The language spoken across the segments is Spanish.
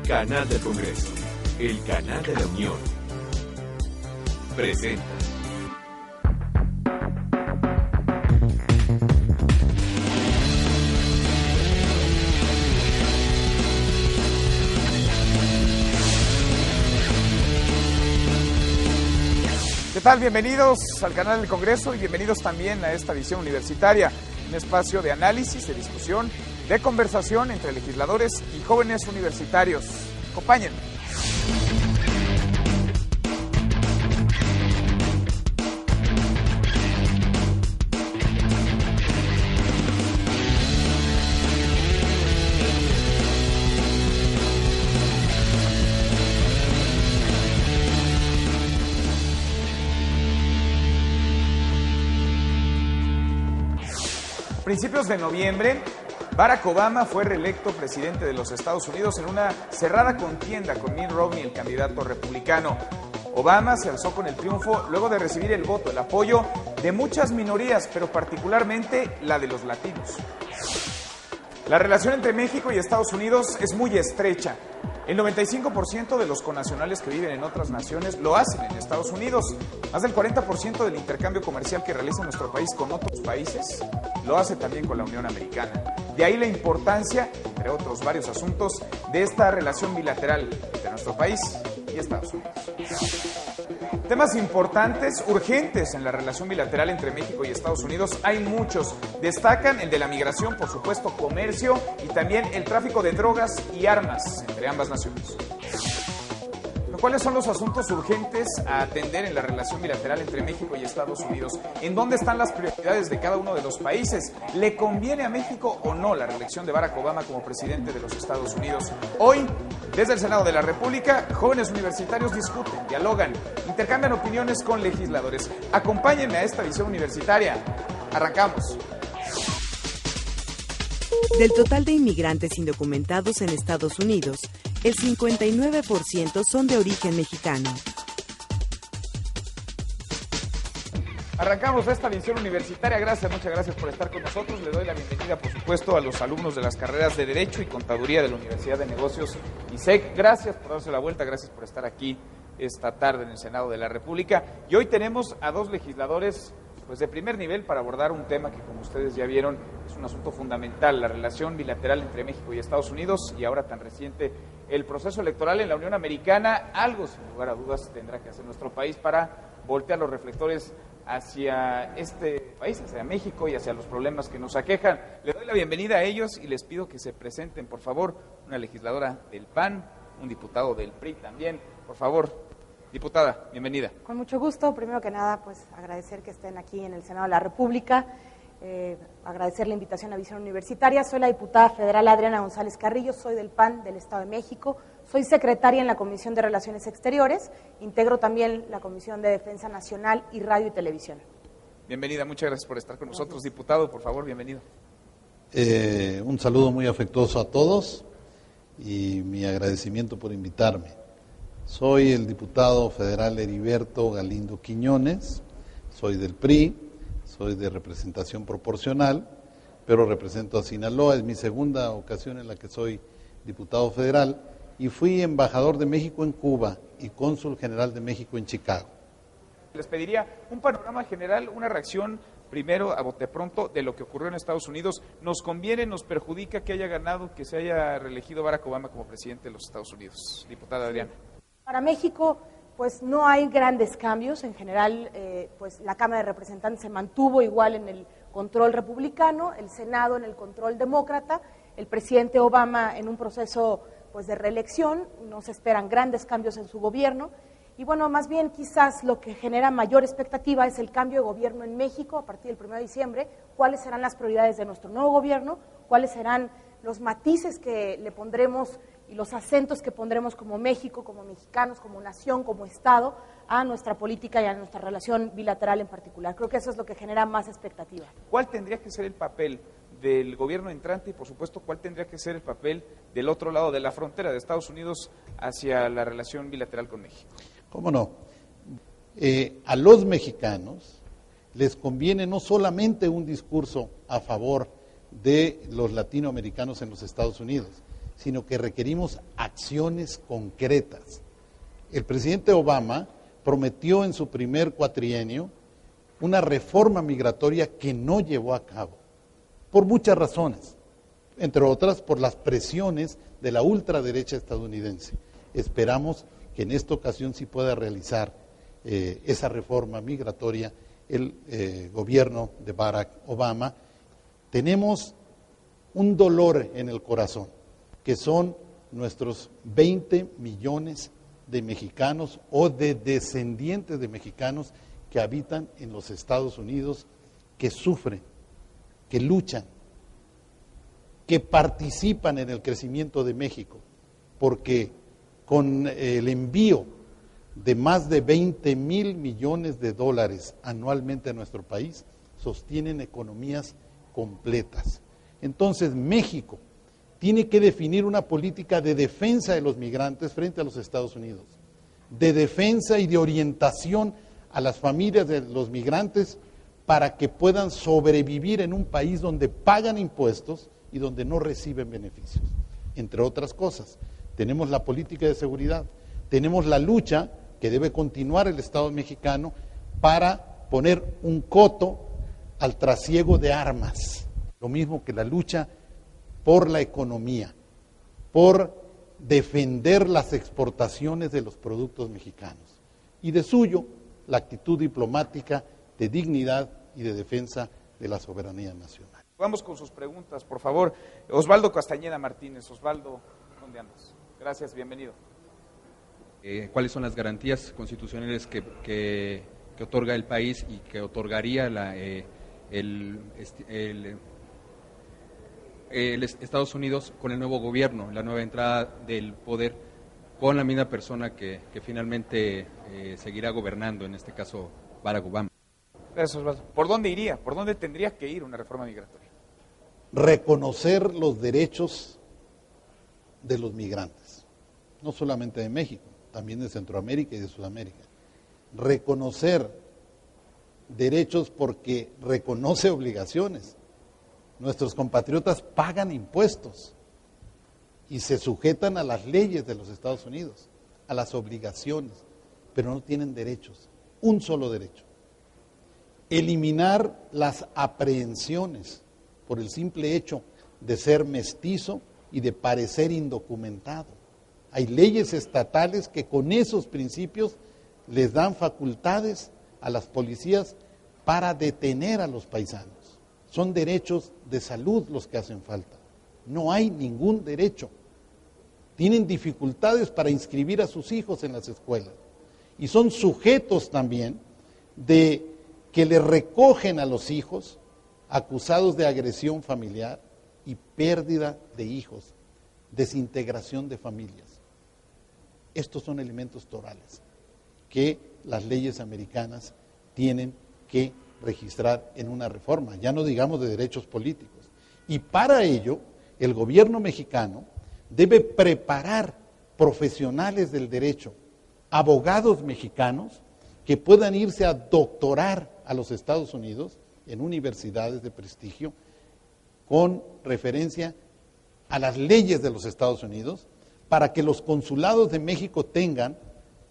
Canal del Congreso, el canal de la Unión. Presenta. ¿Qué tal? Bienvenidos al canal del Congreso y bienvenidos también a esta visión universitaria, un espacio de análisis, de discusión, de conversación entre legisladores y jóvenes universitarios. Acompáñenme. A principios de noviembre, Barack Obama fue reelecto presidente de los Estados Unidos en una cerrada contienda con Mitt Romney, el candidato republicano. Obama se alzó con el triunfo luego de recibir el voto, el apoyo de muchas minorías, pero particularmente la de los latinos. La relación entre México y Estados Unidos es muy estrecha. El 95% de los connacionales que viven en otras naciones lo hacen en Estados Unidos. Más del 40% del intercambio comercial que realiza nuestro país con otros países lo hace también con la Unión Americana. De ahí la importancia, entre otros varios asuntos, de esta relación bilateral entre nuestro país y Estados Unidos. Temas importantes, urgentes en la relación bilateral entre México y Estados Unidos hay muchos. Destacan el de la migración, por supuesto, comercio y también el tráfico de drogas y armas entre ambas naciones. ¿Cuáles son los asuntos urgentes a atender en la relación bilateral entre México y Estados Unidos? ¿En dónde están las prioridades de cada uno de los países? ¿Le conviene a México o no la reelección de Barack Obama como presidente de los Estados Unidos? Hoy, desde el Senado de la República, jóvenes universitarios discuten, dialogan, intercambian opiniones con legisladores. Acompáñenme a esta visión universitaria. Arrancamos. Del total de inmigrantes indocumentados en Estados Unidos, el 59% son de origen mexicano. Arrancamos esta visión universitaria. Muchas gracias por estar con nosotros. Le doy la bienvenida, por supuesto, a los alumnos de las carreras de Derecho y Contaduría de la Universidad de Negocios ISEC. Gracias por darse la vuelta, gracias por estar aquí esta tarde en el Senado de la República. Y hoy tenemos a dos legisladores de primer nivel para abordar un tema que, como ustedes ya vieron, es un asunto fundamental, la relación bilateral entre México y Estados Unidos, y ahora tan reciente el proceso electoral en la Unión Americana. Algo, sin lugar a dudas, tendrá que hacer nuestro país para voltear los reflectores hacia este país, hacia México y hacia los problemas que nos aquejan. Le doy la bienvenida a ellos y les pido que se presenten, por favor, una legisladora del PAN, un diputado del PRI también. Por favor, diputada, bienvenida. Con mucho gusto. Primero que nada, pues agradecer que estén aquí en el Senado de la República, agradecer la invitación a Visión Universitaria. Soy la diputada federal Adriana González Carrillo, soy del PAN del Estado de México, soy secretaria en la Comisión de Relaciones Exteriores, integro también la Comisión de Defensa Nacional y Radio y Televisión. Bienvenida, muchas gracias por estar con nosotros. Diputado, por favor, bienvenido. Un saludo muy afectuoso a todos y mi agradecimiento por invitarme. Soy el diputado federal Heriberto Galindo Quiñones, soy del PRI, soy de representación proporcional, pero represento a Sinaloa, es mi segunda ocasión en la que soy diputado federal y fui embajador de México en Cuba y cónsul general de México en Chicago. Les pediría un panorama general, una reacción primero a bote pronto de lo que ocurrió en Estados Unidos. ¿Nos conviene, nos perjudica que haya ganado, que se haya reelegido Barack Obama como presidente de los Estados Unidos? Diputada Adriana. Para México, pues no hay grandes cambios. En general, pues la Cámara de Representantes se mantuvo igual en el control republicano, el Senado en el control demócrata, el presidente Obama en un proceso pues de reelección. No se esperan grandes cambios en su gobierno. Y bueno, más bien quizás lo que genera mayor expectativa es el cambio de gobierno en México a partir del 1 de diciembre. ¿Cuáles serán las prioridades de nuestro nuevo gobierno? ¿Cuáles serán los matices que le pondremos y los acentos que pondremos como México, como mexicanos, como nación, como Estado, a nuestra política y a nuestra relación bilateral en particular? Creo que eso es lo que genera más expectativa. ¿Cuál tendría que ser el papel del gobierno entrante y, por supuesto, cuál tendría que ser el papel del otro lado de la frontera de Estados Unidos hacia la relación bilateral con México? ¿Cómo no? A los mexicanos les conviene no solamente un discurso a favor de los latinoamericanos en los Estados Unidos, sino que requerimos acciones concretas. El presidente Obama prometió en su primer cuatrienio una reforma migratoria que no llevó a cabo, por muchas razones, entre otras por las presiones de la ultraderecha estadounidense. Esperamos que en esta ocasión sí pueda realizar esa reforma migratoria el gobierno de Barack Obama. Tenemos un dolor en el corazón, que son nuestros 20 millones de mexicanos o de descendientes de mexicanos que habitan en los Estados Unidos, que sufren, que luchan, que participan en el crecimiento de México, porque con el envío de más de 20,000 millones de dólares anualmente a nuestro país, sostienen economías completas. Entonces, México tiene que definir una política de defensa de los migrantes frente a los Estados Unidos, de defensa y de orientación a las familias de los migrantes para que puedan sobrevivir en un país donde pagan impuestos y donde no reciben beneficios. Entre otras cosas, tenemos la política de seguridad, tenemos la lucha que debe continuar el Estado mexicano para poner un coto al trasiego de armas, lo mismo que la lucha por la economía, por defender las exportaciones de los productos mexicanos y de suyo la actitud diplomática de dignidad y de defensa de la soberanía nacional. Vamos con sus preguntas, por favor. Osvaldo Castañeda Martínez. Osvaldo, ¿dónde andas? Gracias, bienvenido. ¿Cuáles son las garantías constitucionales que otorga el país y que otorgaría el Estados Unidos con el nuevo gobierno, la nueva entrada del poder, con la misma persona que finalmente seguirá gobernando, en este caso Barack Obama? Gracias, Osvaldo. ¿Por dónde iría? ¿Por dónde tendría que ir una reforma migratoria? Reconocer los derechos de los migrantes, no solamente de México, también de Centroamérica y de Sudamérica. Reconocer derechos porque reconoce obligaciones. Nuestros compatriotas pagan impuestos y se sujetan a las leyes de los Estados Unidos, a las obligaciones, pero no tienen derechos, un solo derecho. Eliminar las aprehensiones por el simple hecho de ser mestizo y de parecer indocumentado. Hay leyes estatales que con esos principios les dan facultades a las policías para detener a los paisanos. Son derechos de salud los que hacen falta. No hay ningún derecho. Tienen dificultades para inscribir a sus hijos en las escuelas. Y son sujetos también de que le recogen a los hijos acusados de agresión familiar y pérdida de hijos, desintegración de familias. Estos son elementos torales que las leyes americanas tienen que registrar en una reforma, ya no digamos de derechos políticos. Y para ello, el gobierno mexicano debe preparar profesionales del derecho, abogados mexicanos que puedan irse a doctorar a los Estados Unidos en universidades de prestigio con referencia a las leyes de los Estados Unidos, para que los consulados de México tengan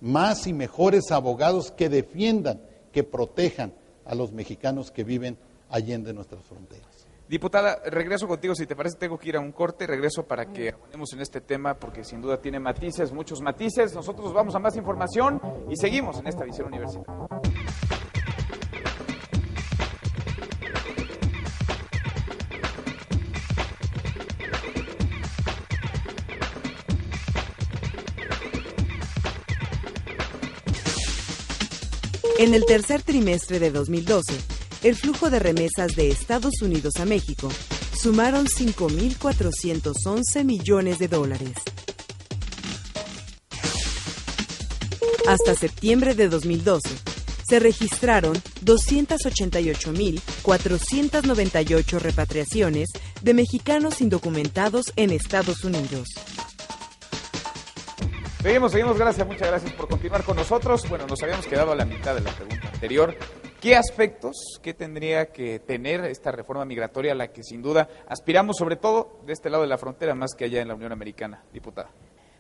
más y mejores abogados que defiendan, que protejan a los mexicanos que viven allende nuestras fronteras. Diputada, regreso contigo, si te parece, tengo que ir a un corte, regreso para que abonemos en este tema, porque sin duda tiene matices, muchos matices. Nosotros vamos a más información y seguimos en esta visión universitaria. En el tercer trimestre de 2012, el flujo de remesas de Estados Unidos a México sumaron 5.411 millones de dólares. Hasta septiembre de 2012, se registraron 288.498 repatriaciones de mexicanos indocumentados en Estados Unidos. Seguimos, gracias, muchas gracias por continuar con nosotros. Bueno, nos habíamos quedado a la mitad de la pregunta anterior. ¿Qué aspectos, qué tendría que tener esta reforma migratoria a la que sin duda aspiramos, sobre todo de este lado de la frontera, más que allá en la Unión Americana, diputada?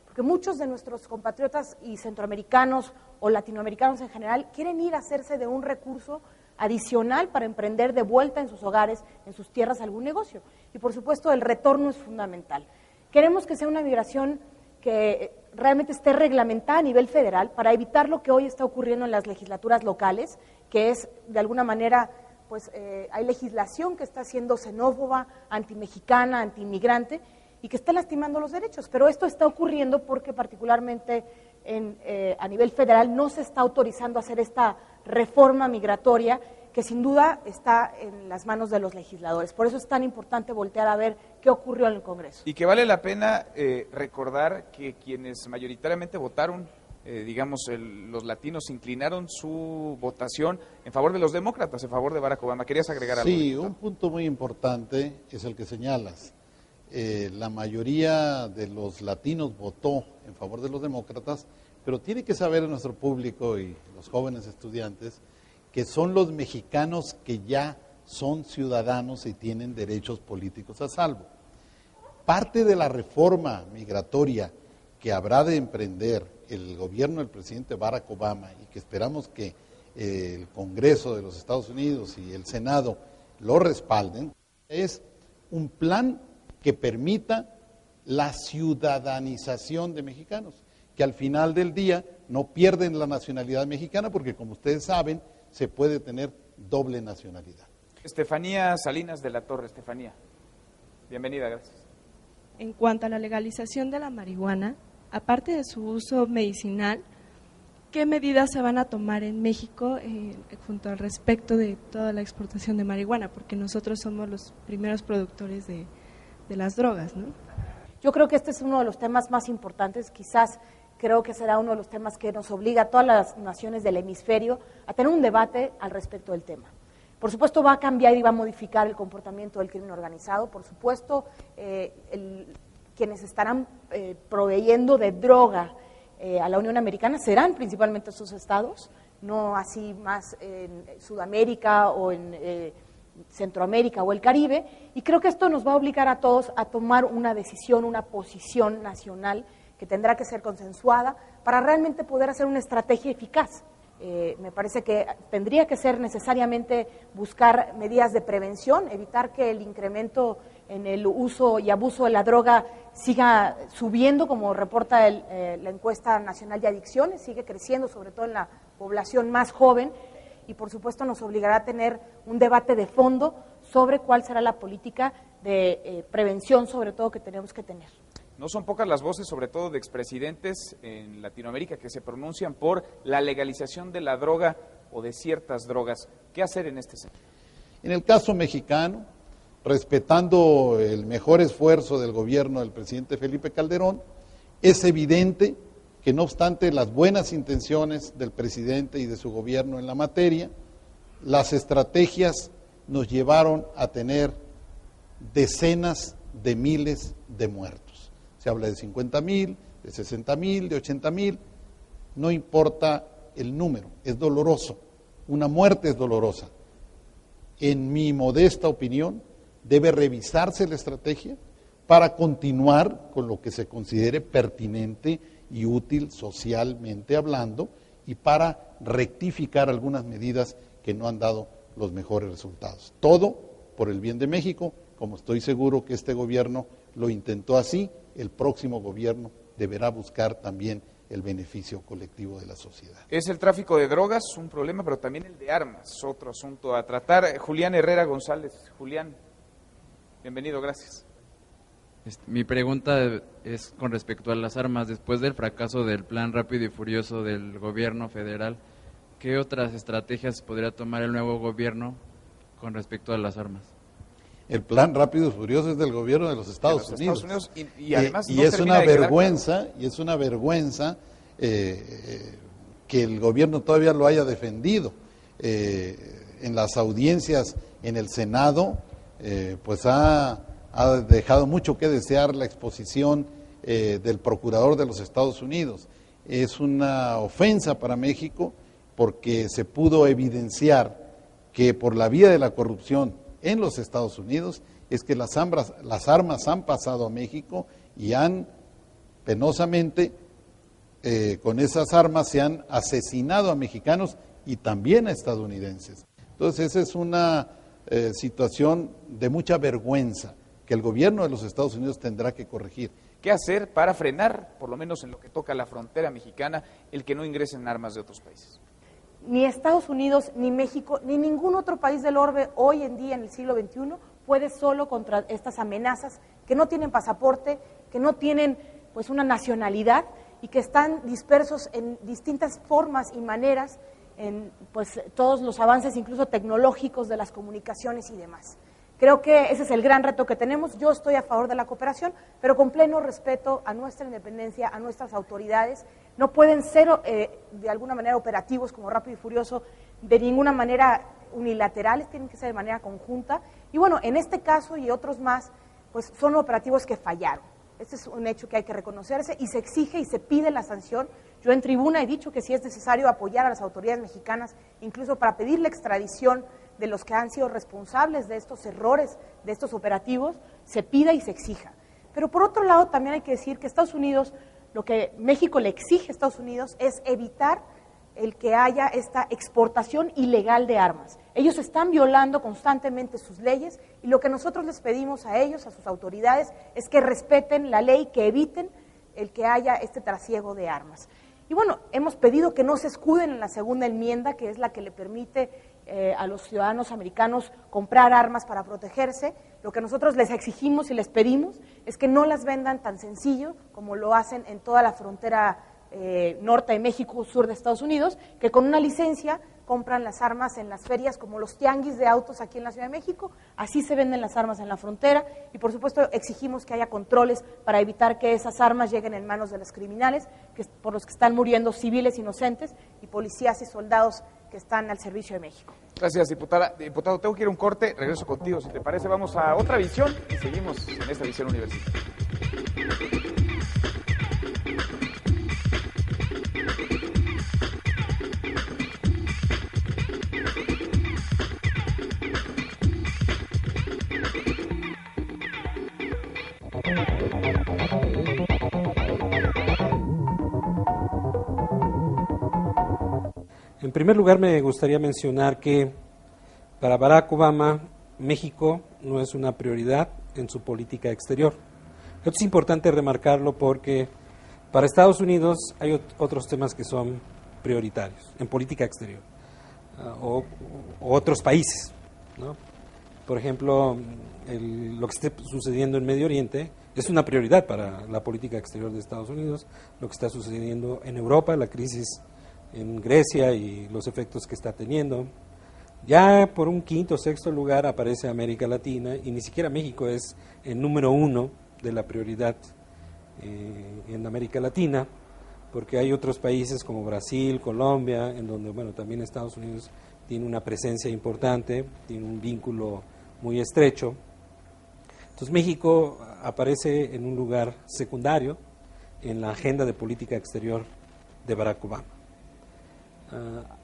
Porque muchos de nuestros compatriotas y centroamericanos o latinoamericanos en general quieren ir a hacerse de un recurso adicional para emprender de vuelta en sus hogares, en sus tierras, algún negocio. Y por supuesto el retorno es fundamental. Queremos que sea una migración que realmente esté reglamentada a nivel federal para evitar lo que hoy está ocurriendo en las legislaturas locales, que es de alguna manera, pues hay legislación que está siendo xenófoba, antimexicana, antiinmigrante y que está lastimando los derechos, pero esto está ocurriendo porque particularmente a nivel federal no se está autorizando a hacer esta reforma migratoria que sin duda está en las manos de los legisladores. Por eso es tan importante voltear a ver qué ocurrió en el Congreso. Y que vale la pena recordar que quienes mayoritariamente votaron, los latinos inclinaron su votación en favor de los demócratas, en favor de Barack Obama. ¿Querías agregar algo? Sí, un punto muy importante es el que señalas. La mayoría de los latinos votó en favor de los demócratas, pero tiene que saber nuestro público y los jóvenes estudiantes que son los mexicanos que ya son ciudadanos y tienen derechos políticos a salvo. Parte de la reforma migratoria que habrá de emprender el gobierno del presidente Barack Obama y que esperamos que el Congreso de los Estados Unidos y el Senado lo respalden, es un plan que permita la ciudadanización de mexicanos, que al final del día no pierden la nacionalidad mexicana porque, como ustedes saben, se puede tener doble nacionalidad. Estefanía Salinas de la Torre. Estefanía, bienvenida, gracias. En cuanto a la legalización de la marihuana, aparte de su uso medicinal, ¿qué medidas se van a tomar en México junto al respecto de toda la exportación de marihuana? Porque nosotros somos los primeros productores de las drogas, ¿no? Yo creo que este es uno de los temas más importantes, quizás creo que será uno de los temas que nos obliga a todas las naciones del hemisferio a tener un debate al respecto del tema. Por supuesto va a cambiar y va a modificar el comportamiento del crimen organizado, por supuesto quienes estarán proveyendo de droga a la Unión Americana serán principalmente esos estados, no así más en Sudamérica o en Centroamérica o el Caribe, y creo que esto nos va a obligar a todos a tomar una decisión, una posición nacional que tendrá que ser consensuada para realmente poder hacer una estrategia eficaz. Me parece que tendría que ser necesariamente buscar medidas de prevención, evitar que el incremento en el uso y abuso de la droga siga subiendo, como reporta la encuesta nacional de adicciones, sigue creciendo, sobre todo en la población más joven, y por supuesto nos obligará a tener un debate de fondo sobre cuál será la política de prevención, sobre todo, que tenemos que tener. No son pocas las voces, sobre todo de expresidentes en Latinoamérica, que se pronuncian por la legalización de la droga o de ciertas drogas. ¿Qué hacer en este sentido? En el caso mexicano, respetando el mejor esfuerzo del gobierno del presidente Felipe Calderón, es evidente que no obstante las buenas intenciones del presidente y de su gobierno en la materia, las estrategias nos llevaron a tener decenas de miles de muertos. Se habla de 50,000, de 60,000, de 80,000, no importa el número, es doloroso, una muerte es dolorosa. En mi modesta opinión, debe revisarse la estrategia para continuar con lo que se considere pertinente y útil socialmente hablando y para rectificar algunas medidas que no han dado los mejores resultados. Todo por el bien de México, como estoy seguro que este gobierno lo intentó así, el próximo gobierno deberá buscar también el beneficio colectivo de la sociedad. Es el tráfico de drogas un problema, pero también el de armas, otro asunto a tratar. Julián Herrera González. Julián, bienvenido, gracias. Mi pregunta es con respecto a las armas. Después del fracaso del plan rápido y furioso del gobierno federal, ¿qué otras estrategias podría tomar el nuevo gobierno con respecto a las armas? El plan rápido y furioso es del gobierno de los Estados Unidos. Y además y es una vergüenza, que el gobierno todavía lo haya defendido. En las audiencias en el Senado, pues ha dejado mucho que desear la exposición del procurador de los Estados Unidos. Es una ofensa para México porque se pudo evidenciar que por la vía de la corrupción en los Estados Unidos es que las armas han pasado a México y han penosamente con esas armas se han asesinado a mexicanos y también a estadounidenses. Entonces esa es una situación de mucha vergüenza que el gobierno de los Estados Unidos tendrá que corregir. ¿Qué hacer para frenar, por lo menos en lo que toca a la frontera mexicana, el que no ingresen armas de otros países? Ni Estados Unidos, ni México, ni ningún otro país del orbe hoy en día, en el siglo XXI, puede solo contra estas amenazas que no tienen pasaporte, que no tienen pues una nacionalidad y que están dispersos en distintas formas y maneras en pues todos los avances, incluso tecnológicos de las comunicaciones y demás. Creo que ese es el gran reto que tenemos. Yo estoy a favor de la cooperación, pero con pleno respeto a nuestra independencia, a nuestras autoridades. No pueden ser de alguna manera operativos como Rápido y Furioso, de ninguna manera unilaterales, tienen que ser de manera conjunta. Y bueno, en este caso y otros más, pues son operativos que fallaron. Este es un hecho que hay que reconocerse y se exige y se pide la sanción. Yo en tribuna he dicho que si es necesario apoyar a las autoridades mexicanas, incluso para pedir la extradición de los que han sido responsables de estos errores, de estos operativos, se pida y se exija. Pero por otro lado también hay que decir que Estados Unidos, lo que México le exige a Estados Unidos es evitar el que haya esta exportación ilegal de armas. Ellos están violando constantemente sus leyes y lo que nosotros les pedimos a ellos, a sus autoridades, es que respeten la ley, que eviten el que haya este trasiego de armas. Y bueno, hemos pedido que no se escuden en la segunda enmienda, que es la que le permite a los ciudadanos americanos comprar armas para protegerse. Lo que nosotros les exigimos y les pedimos es que no las vendan tan sencillo como lo hacen en toda la frontera norte de México, sur de Estados Unidos, que con una licencia compran las armas en las ferias como los tianguis de autos aquí en la Ciudad de México. Así se venden las armas en la frontera y por supuesto exigimos que haya controles para evitar que esas armas lleguen en manos de los criminales, por los que están muriendo civiles inocentes y policías y soldados que están al servicio de México. Gracias, diputada. Diputado, tengo que ir a un corte, regreso contigo, si te parece. Vamos a otra visión y seguimos en esta visión universitaria. En primer lugar, me gustaría mencionar que para Barack Obama, México no es una prioridad en su política exterior. Esto es importante remarcarlo porque para Estados Unidos hay otros temas que son prioritarios en política exterior, o otros países, ¿no? Por ejemplo, lo que esté sucediendo en Medio Oriente es una prioridad para la política exterior de Estados Unidos, lo que está sucediendo en Europa, la crisis en Grecia y los efectos que está teniendo. Ya por un quinto o sexto lugar aparece América Latina y ni siquiera México es el número uno de la prioridad en América Latina, porque hay otros países como Brasil, Colombia, en donde bueno también Estados Unidos tiene una presencia importante, tiene un vínculo muy estrecho. Entonces México aparece en un lugar secundario en la agenda de política exterior de Barack Obama.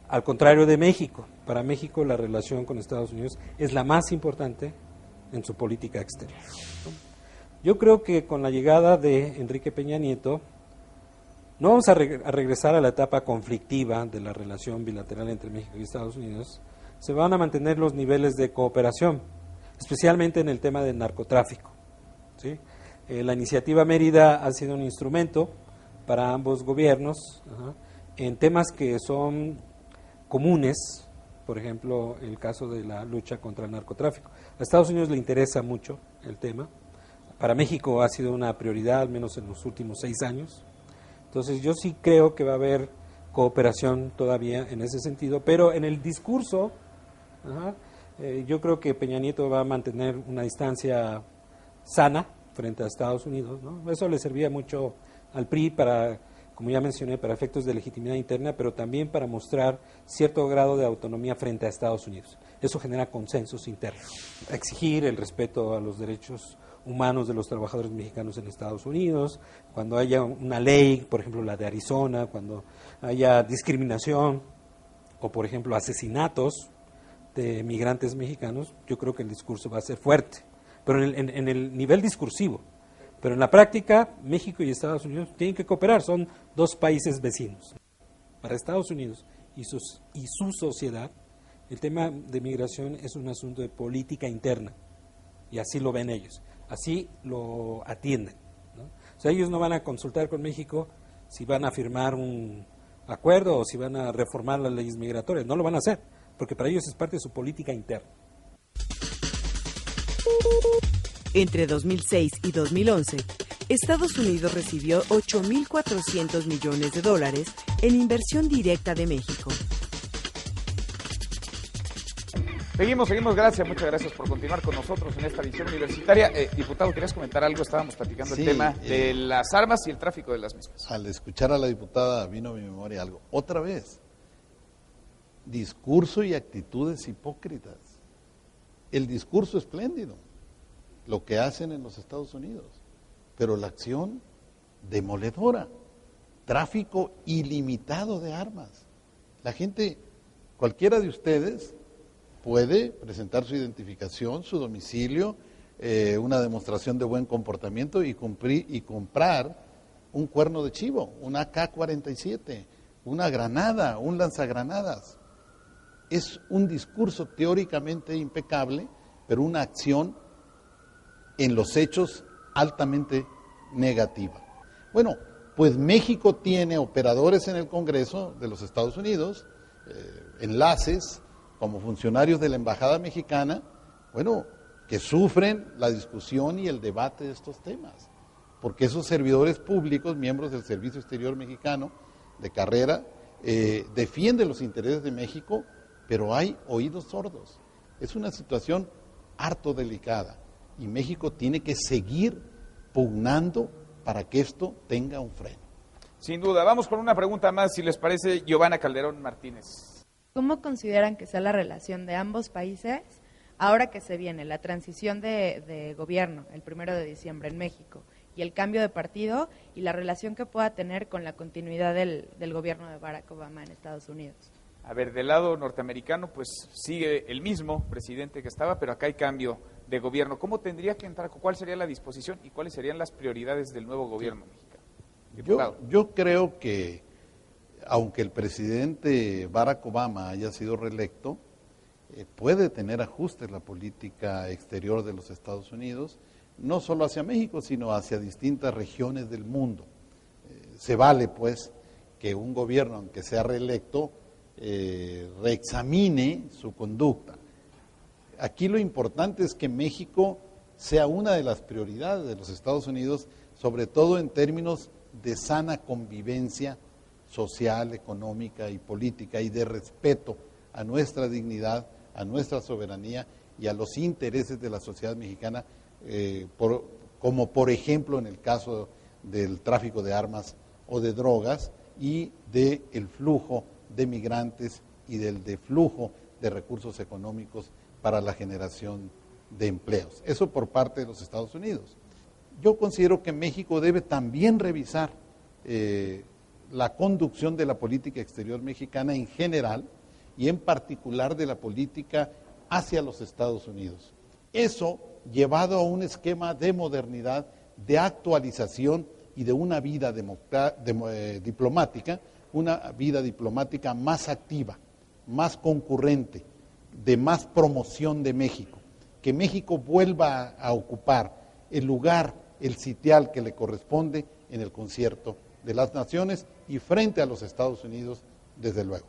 Al contrario de México, para México la relación con Estados Unidos es la más importante en su política exterior. Yo creo que con la llegada de Enrique Peña Nieto no vamos a regresar a la etapa conflictiva de la relación bilateral entre México y Estados Unidos. Se van a mantener los niveles de cooperación, especialmente en el tema del narcotráfico, ¿sí? La iniciativa Mérida ha sido un instrumento para ambos gobiernos, en temas que son comunes, por ejemplo, el caso de la lucha contra el narcotráfico. A Estados Unidos le interesa mucho el tema. Para México ha sido una prioridad, al menos en los últimos 6 años. Entonces yo sí creo que va a haber cooperación todavía en ese sentido, pero en el discurso, yo creo que Peña Nieto va a mantener una distancia sana frente a Estados Unidos, ¿no? Eso le servía mucho al PRI para, como ya mencioné, para efectos de legitimidad interna, pero también para mostrar cierto grado de autonomía frente a Estados Unidos. Eso genera consensos internos. Exigir el respeto a los derechos humanos de los trabajadores mexicanos en Estados Unidos, cuando haya una ley, por ejemplo la de Arizona, cuando haya discriminación o por ejemplo asesinatos, de migrantes mexicanos, yo creo que el discurso va a ser fuerte, pero en el nivel discursivo. Pero en la práctica, México y Estados Unidos tienen que cooperar, son dos países vecinos. Para Estados Unidos y su sociedad, el tema de migración es un asunto de política interna, y así lo ven ellos, así lo atienden, ¿no? O sea, ellos no van a consultar con México si van a firmar un acuerdo o si van a reformar las leyes migratorias, no lo van a hacer, porque para ellos es parte de su política interna. Entre 2006 y 2011, Estados Unidos recibió $8.400 millones en inversión directa de México. Seguimos, gracias, muchas gracias por continuar con nosotros en esta edición universitaria. Diputado, ¿querías comentar algo? Estábamos platicando el tema de las armas y el tráfico de las mismas. Al escuchar a la diputada vino a mi memoria algo. Otra vez, discurso y actitudes hipócritas. El discurso espléndido, lo que hacen en los Estados Unidos, pero la acción demoledora, tráfico ilimitado de armas. La gente, cualquiera de ustedes puede presentar su identificación, su domicilio, una demostración de buen comportamiento y comprar un cuerno de chivo, un AK-47, una granada, un lanzagranadas. Es un discurso teóricamente impecable, pero una acción en los hechos altamente negativa. Bueno, pues México tiene operadores en el Congreso de los Estados Unidos, enlaces como funcionarios de la Embajada Mexicana, bueno, que sufren la discusión y el debate de estos temas, porque esos servidores públicos, miembros del Servicio Exterior Mexicano de carrera, defienden los intereses de México, pero hay oídos sordos. Es una situación harto delicada y México tiene que seguir pugnando para que esto tenga un freno. Sin duda. Vamos con una pregunta más, si les parece, Giovanna Calderón Martínez. ¿Cómo consideran que sea la relación de ambos países ahora que se viene la transición de gobierno el 1 de diciembre en México y el cambio de partido y la relación que pueda tener con la continuidad del gobierno de Barack Obama en Estados Unidos? A ver, del lado norteamericano, pues sigue el mismo presidente que estaba, pero acá hay cambio de gobierno. ¿Cómo tendría que entrar? ¿Cuál sería la disposición y cuáles serían las prioridades del nuevo gobierno mexicano? Yo creo que aunque el presidente Barack Obama haya sido reelecto, puede tener ajustes la política exterior de los Estados Unidos, no solo hacia México, sino hacia distintas regiones del mundo. Se vale, pues, que un gobierno, aunque sea reelecto, reexamine su conducta. Aquí lo importante es que México sea una de las prioridades de los Estados Unidos, sobre todo en términos de sana convivencia social, económica y política y de respeto a nuestra dignidad, a nuestra soberanía y a los intereses de la sociedad mexicana, como por ejemplo en el caso del tráfico de armas o de drogas y del flujo de migrantes y del flujo de recursos económicos para la generación de empleos. Eso por parte de los Estados Unidos. Yo considero que México debe también revisar la conducción de la política exterior mexicana en general y en particular de la política hacia los Estados Unidos. Eso llevado a un esquema de modernidad, de actualización y de una vida diplomática, una vida diplomática más activa, más concurrente, de más promoción de México. Que México vuelva a ocupar el lugar, el sitial que le corresponde en el concierto de las naciones y frente a los Estados Unidos, desde luego.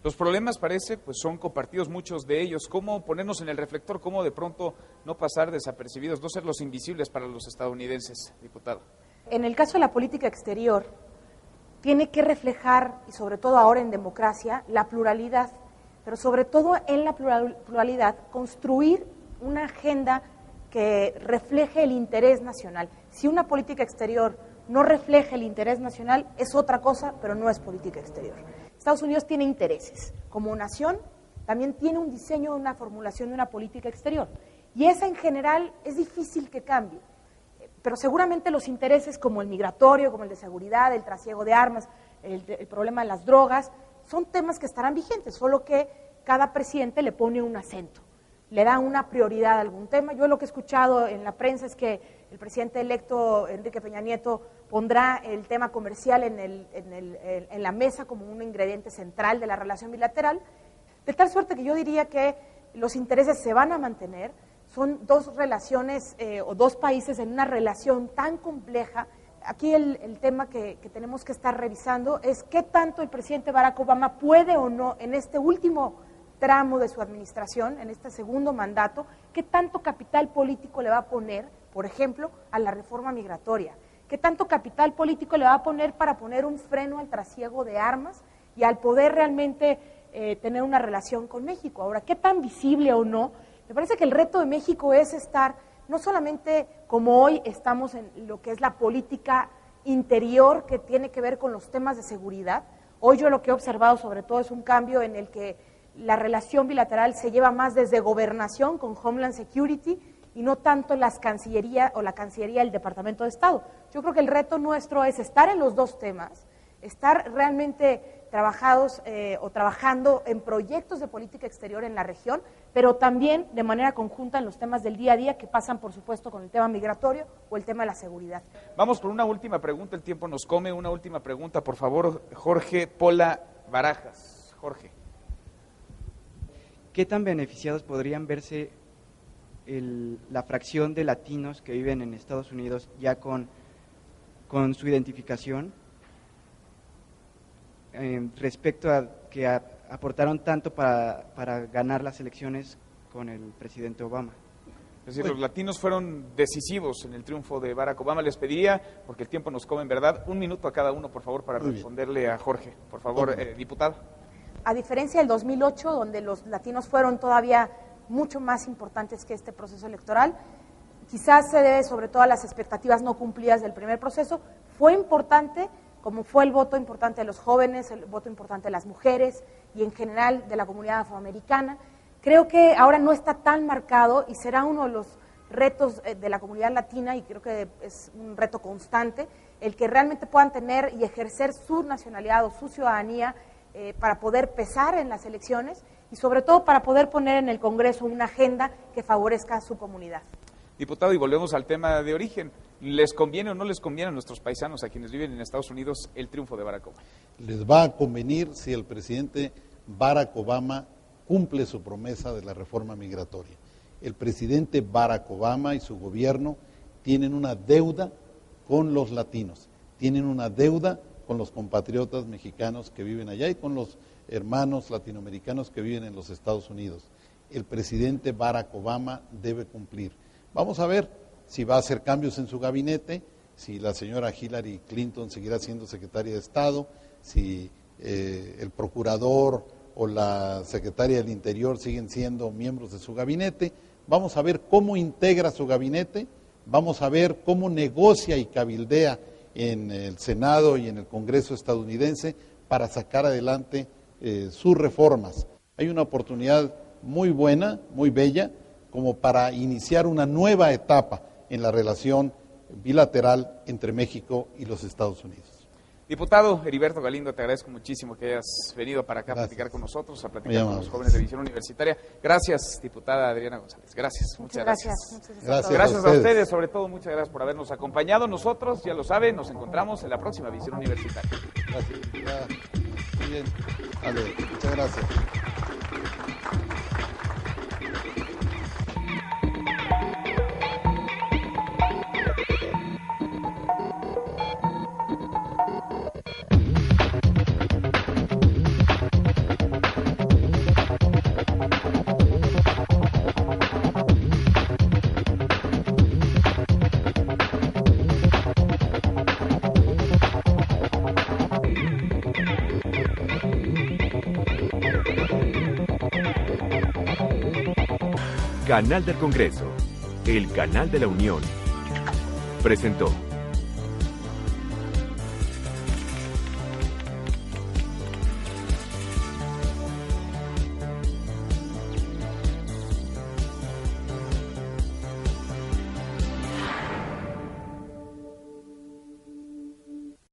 Los problemas, parece, pues son compartidos muchos de ellos. ¿Cómo ponernos en el reflector? ¿Cómo de pronto no pasar desapercibidos, no ser los invisibles para los estadounidenses, diputado? En el caso de la política exterior, tiene que reflejar, y sobre todo ahora en democracia, la pluralidad, pero sobre todo en la pluralidad, construir una agenda que refleje el interés nacional. Si una política exterior no refleja el interés nacional, es otra cosa, pero no es política exterior. Estados Unidos tiene intereses. Como nación, también tiene un diseño, una formulación de una política exterior. Y esa en general es difícil que cambie. Pero seguramente los intereses como el migratorio, como el de seguridad, el trasiego de armas, el problema de las drogas, son temas que estarán vigentes, solo que cada presidente le pone un acento, le da una prioridad a algún tema. Yo lo que he escuchado en la prensa es que el presidente electo, Enrique Peña Nieto, pondrá el tema comercial en la mesa como un ingrediente central de la relación bilateral, de tal suerte que yo diría que los intereses se van a mantener. Son dos relaciones o dos países en una relación tan compleja. Aquí el tema que tenemos que estar revisando es qué tanto el presidente Barack Obama puede o no, en este último tramo de su administración, en este segundo mandato, qué tanto capital político le va a poner, por ejemplo, a la reforma migratoria, qué tanto capital político le va a poner para poner un freno al trasiego de armas y al poder realmente tener una relación con México. Ahora, qué tan visible o no, me parece que el reto de México es estar, no solamente como hoy estamos en lo que es la política interior que tiene que ver con los temas de seguridad. Hoy yo lo que he observado sobre todo es un cambio en el que la relación bilateral se lleva más desde gobernación con Homeland Security y no tanto la Cancillería del Departamento de Estado. Yo creo que el reto nuestro es estar en los dos temas, estar realmente trabajando en proyectos de política exterior en la región, pero también de manera conjunta en los temas del día a día que pasan, por supuesto, con el tema migratorio o el tema de la seguridad. Vamos por una última pregunta, el tiempo nos come. Una última pregunta, por favor, Jorge Pola Barajas. Jorge. ¿Qué tan beneficiados podrían verse la fracción de latinos que viven en Estados Unidos ya con su identificación respecto a que aportaron tanto para ganar las elecciones con el presidente Obama? Es decir, los latinos fueron decisivos en el triunfo de Barack Obama. Les pediría, porque el tiempo nos come en verdad, un minuto a cada uno, por favor, para responderle a Jorge. Por favor, diputado. A diferencia del 2008, donde los latinos fueron todavía mucho más importantes que este proceso electoral, quizás se debe sobre todo a las expectativas no cumplidas del primer proceso. Fue importante, como fue el voto importante de los jóvenes, el voto importante de las mujeres y en general de la comunidad afroamericana. Creo que ahora no está tan marcado y será uno de los retos de la comunidad latina, y creo que es un reto constante, el que realmente puedan tener y ejercer su nacionalidad o su ciudadanía para poder pesar en las elecciones y sobre todo para poder poner en el Congreso una agenda que favorezca a su comunidad. Diputado, y volvemos al tema de origen. ¿Les conviene o no les conviene a nuestros paisanos, a quienes viven en Estados Unidos, el triunfo de Barack Obama? Les va a convenir si el presidente Barack Obama cumple su promesa de la reforma migratoria. El presidente Barack Obama y su gobierno tienen una deuda con los latinos, tienen una deuda con los compatriotas mexicanos que viven allá y con los hermanos latinoamericanos que viven en los Estados Unidos. El presidente Barack Obama debe cumplir. Vamos a ver si va a hacer cambios en su gabinete, si la señora Hillary Clinton seguirá siendo secretaria de Estado, si el procurador o la secretaria del Interior siguen siendo miembros de su gabinete. Vamos a ver cómo integra su gabinete, vamos a ver cómo negocia y cabildea en el Senado y en el Congreso estadounidense para sacar adelante sus reformas. Hay una oportunidad muy buena, muy bella, como para iniciar una nueva etapa en la relación bilateral entre México y los Estados Unidos. Diputado Heriberto Galindo, te agradezco muchísimo que hayas venido para acá a platicar con nosotros, a platicar con los jóvenes de Visión Universitaria. Gracias, diputada Adriana González. Gracias, muchas gracias. Gracias a ustedes, sobre todo, muchas gracias por habernos acompañado. Nosotros, ya lo saben, nos encontramos en la próxima Visión Universitaria. Gracias. Muy bien. Vale, muchas gracias. Canal del Congreso, el canal de la Unión, presentó.